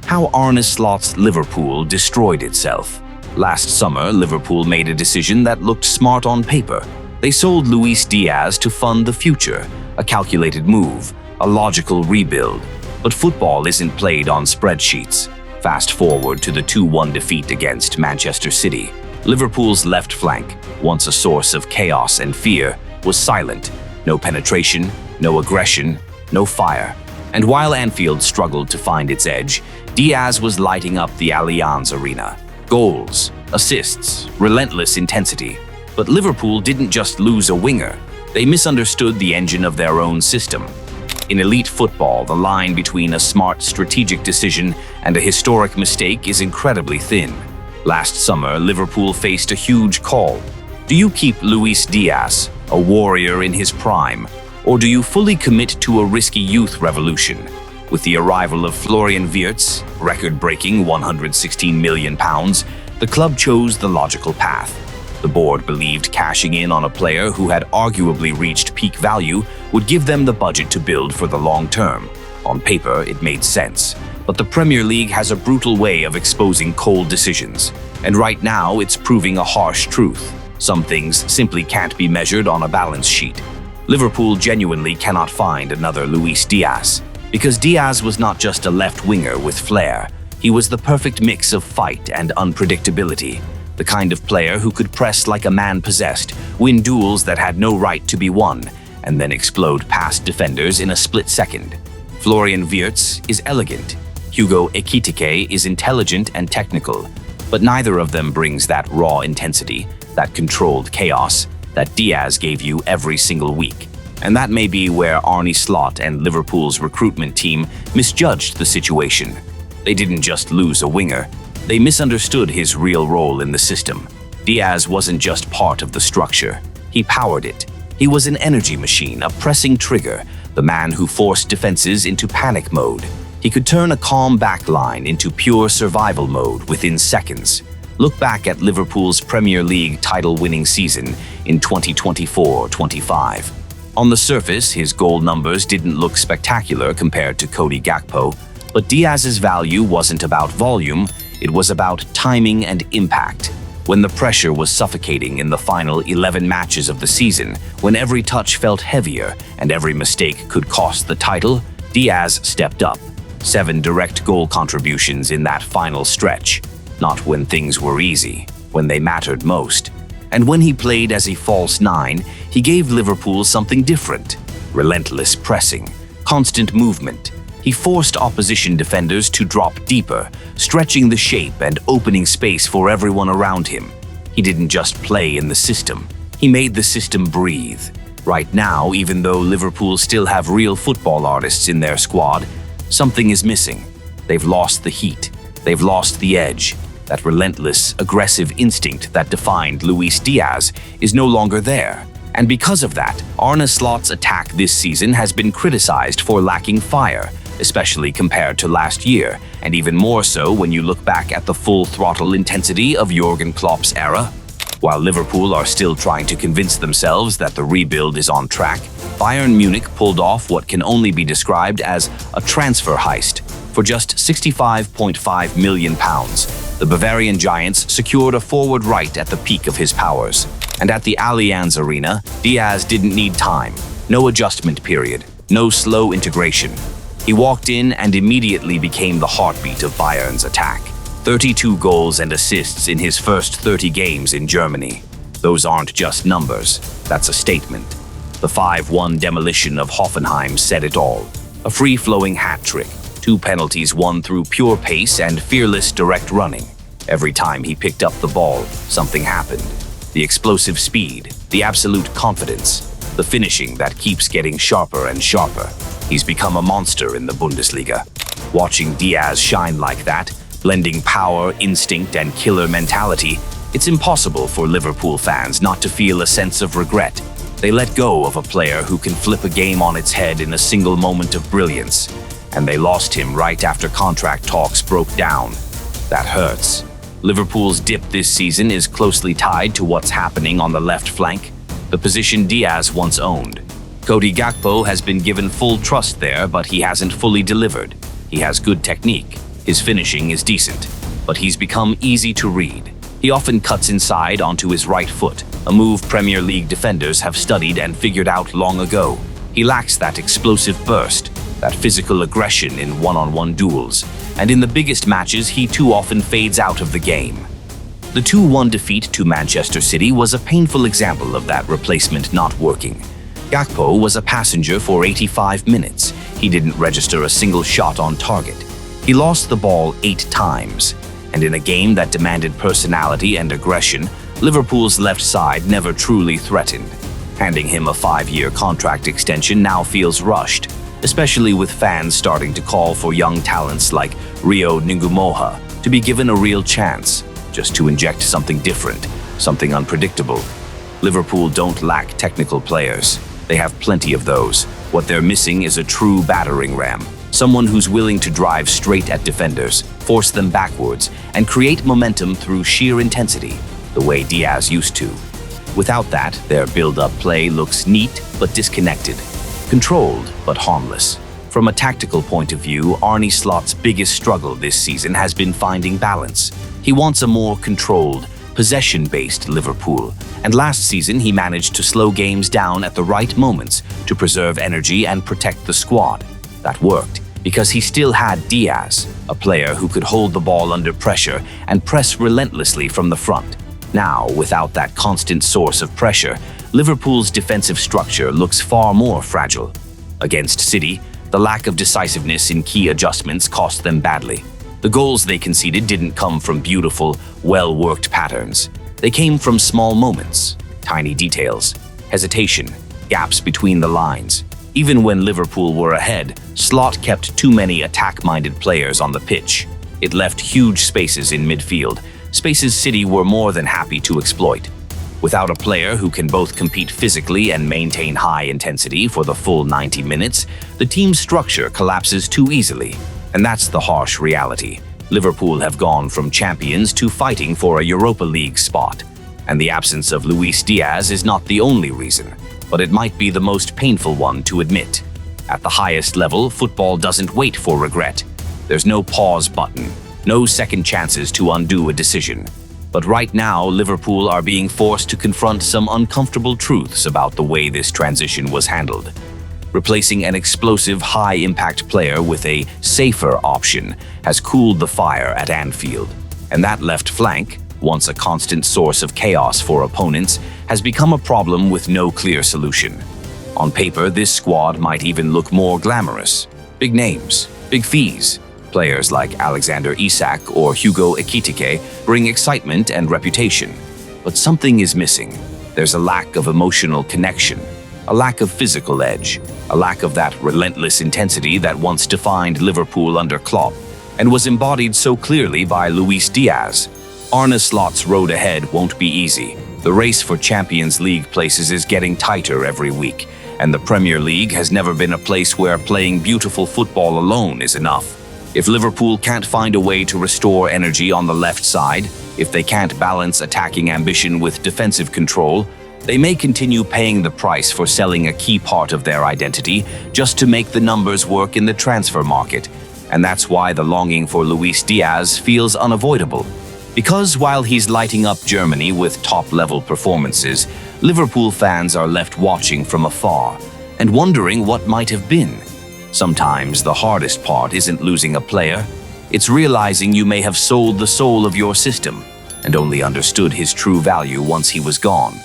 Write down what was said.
How Arne Slot's Liverpool destroyed itself. Last summer, Liverpool made a decision that looked smart on paper. They sold Luis Diaz to fund the future, a calculated move, a logical rebuild. But football isn't played on spreadsheets. Fast forward to the 2-1 defeat against Manchester City. Liverpool's left flank, once a source of chaos and fear, was silent. No penetration, no aggression, no fire. And while Anfield struggled to find its edge, Diaz was lighting up the Allianz Arena. Goals, assists, relentless intensity. But Liverpool didn't just lose a winger. They misunderstood the engine of their own system. In elite football, the line between a smart strategic decision and a historic mistake is incredibly thin. Last summer, Liverpool faced a huge call. Do you keep Luis Diaz, a warrior in his prime, or do you fully commit to a risky youth revolution? With the arrival of Florian Wirtz, record-breaking £116 million, the club chose the logical path. The board believed cashing in on a player who had arguably reached peak value would give them the budget to build for the long term. On paper, it made sense. But the Premier League has a brutal way of exposing cold decisions. And right now, it's proving a harsh truth. Some things simply can't be measured on a balance sheet. Liverpool genuinely cannot find another Luis Diaz. Because Diaz was not just a left winger with flair. He was the perfect mix of fight and unpredictability. The kind of player who could press like a man possessed, win duels that had no right to be won, and then explode past defenders in a split second. Florian Wirtz is elegant. Hugo Ekitike is intelligent and technical. But neither of them brings that raw intensity, that controlled chaos, that Diaz gave you every single week. And that may be where Arne Slot and Liverpool's recruitment team misjudged the situation. They didn't just lose a winger. They misunderstood his real role in the system. Diaz wasn't just part of the structure. He powered it. He was an energy machine, a pressing trigger, the man who forced defenses into panic mode. He could turn a calm backline into pure survival mode within seconds. Look back at Liverpool's Premier League title-winning season in 2024-25. On the surface, his goal numbers didn't look spectacular compared to Cody Gakpo, but Diaz's value wasn't about volume. It was about timing and impact. When the pressure was suffocating in the final 11 matches of the season, when every touch felt heavier and every mistake could cost the title, Diaz stepped up. 7 direct goal contributions in that final stretch. Not when things were easy, when they mattered most. And when he played as a false 9, he gave Liverpool something different. Relentless pressing, constant movement. He forced opposition defenders to drop deeper, stretching the shape and opening space for everyone around him. He didn't just play in the system. He made the system breathe. Right now, even though Liverpool still have real football artists in their squad, something is missing. They've lost the heat. They've lost the edge. That relentless, aggressive instinct that defined Luis Diaz is no longer there. And because of that, Arne Slot's attack this season has been criticized for lacking fire, especially compared to last year, and even more so when you look back at the full-throttle intensity of Jurgen Klopp's era. While Liverpool are still trying to convince themselves that the rebuild is on track, Bayern Munich pulled off what can only be described as a transfer heist. For just £65.5 million, the Bavarian Giants secured a forward right at the peak of his powers. And at the Allianz Arena, Diaz didn't need time. No adjustment period. No slow integration. He walked in and immediately became the heartbeat of Bayern's attack. 32 goals and assists in his first 30 games in Germany. Those aren't just numbers. That's a statement. The 5-1 demolition of Hoffenheim said it all. A free-flowing hat-trick. 2 penalties won through pure pace and fearless direct running. Every time he picked up the ball, something happened. The explosive speed, the absolute confidence, the finishing that keeps getting sharper and sharper. He's become a monster in the Bundesliga. Watching Diaz shine like that, blending power, instinct, and killer mentality, it's impossible for Liverpool fans not to feel a sense of regret. They let go of a player who can flip a game on its head in a single moment of brilliance. And they lost him right after contract talks broke down. That hurts. Liverpool's dip this season is closely tied to what's happening on the left flank, the position Diaz once owned. Cody Gakpo has been given full trust there, but he hasn't fully delivered. He has good technique. His finishing is decent, but he's become easy to read. He often cuts inside onto his right foot, a move Premier League defenders have studied and figured out long ago. He lacks that explosive burst, that physical aggression in one-on-one duels, and in the biggest matches he too often fades out of the game. The 2-1 defeat to Manchester City was a painful example of that replacement not working. Gakpo was a passenger for 85 minutes. He didn't register a single shot on target. He lost the ball 8 times. And in a game that demanded personality and aggression, Liverpool's left side never truly threatened. Handing him a 5-year contract extension now feels rushed, especially with fans starting to call for young talents like Rio Ngumoha to be given a real chance, just to inject something different, something unpredictable. Liverpool don't lack technical players. They have plenty of those. What they're missing is a true battering ram. Someone who's willing to drive straight at defenders, force them backwards, and create momentum through sheer intensity, the way Diaz used to. Without that, their build-up play looks neat but disconnected, controlled but harmless. From a tactical point of view, Arne Slot's biggest struggle this season has been finding balance. He wants a more controlled, possession-based Liverpool, and last season he managed to slow games down at the right moments to preserve energy and protect the squad. That worked, because he still had Diaz, a player who could hold the ball under pressure and press relentlessly from the front. Now, without that constant source of pressure, Liverpool's defensive structure looks far more fragile. Against City, the lack of decisiveness in key adjustments cost them badly. The goals they conceded didn't come from beautiful, well-worked patterns. They came from small moments, tiny details, hesitation, gaps between the lines. Even when Liverpool were ahead, Slot kept too many attack-minded players on the pitch. It left huge spaces in midfield, spaces City were more than happy to exploit. Without a player who can both compete physically and maintain high intensity for the full 90 minutes, the team's structure collapses too easily. And that's the harsh reality. Liverpool have gone from champions to fighting for a Europa League spot. And the absence of Luis Diaz is not the only reason, but it might be the most painful one to admit. At the highest level, football doesn't wait for regret. There's no pause button, no second chances to undo a decision. But right now, Liverpool are being forced to confront some uncomfortable truths about the way this transition was handled. Replacing an explosive, high-impact player with a safer option has cooled the fire at Anfield. And that left flank, once a constant source of chaos for opponents, has become a problem with no clear solution. On paper, this squad might even look more glamorous. Big names, big fees. Players like Alexander Isak or Hugo Ekitike bring excitement and reputation. But something is missing. There's a lack of emotional connection, a lack of physical edge, a lack of that relentless intensity that once defined Liverpool under Klopp and was embodied so clearly by Luis Diaz. Arne Slot's road ahead won't be easy. The race for Champions League places is getting tighter every week, and the Premier League has never been a place where playing beautiful football alone is enough. If Liverpool can't find a way to restore energy on the left side, if they can't balance attacking ambition with defensive control, they may continue paying the price for selling a key part of their identity just to make the numbers work in the transfer market. And that's why the longing for Luis Diaz feels unavoidable. Because while he's lighting up Germany with top-level performances, Liverpool fans are left watching from afar and wondering what might have been. Sometimes the hardest part isn't losing a player, it's realizing you may have sold the soul of your system and only understood his true value once he was gone.